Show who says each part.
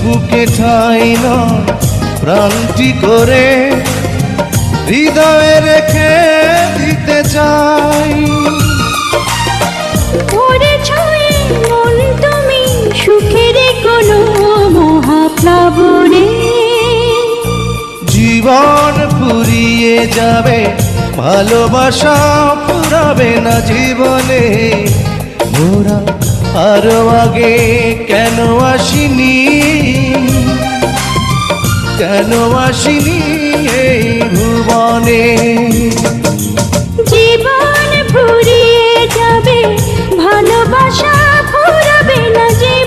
Speaker 1: বুকে ঠাই নয় প্রাণটি করে হৃদয়ে রেখে দিতে চাই।
Speaker 2: ওরে ছুঁয়ে মন তুমি সুখের কোনো মহাপ্লাবনে,
Speaker 1: জীবন ফুরিয়ে যাবে ভালোবাসা ফুরাবে না জীবনে। মোরা আরো আগে কেন আসিনি, কেন আসিনি এই ভুবনে।
Speaker 2: জীবন ফুরিয়ে যাবে ভালোবাসা ফুরাবে না জীবনে।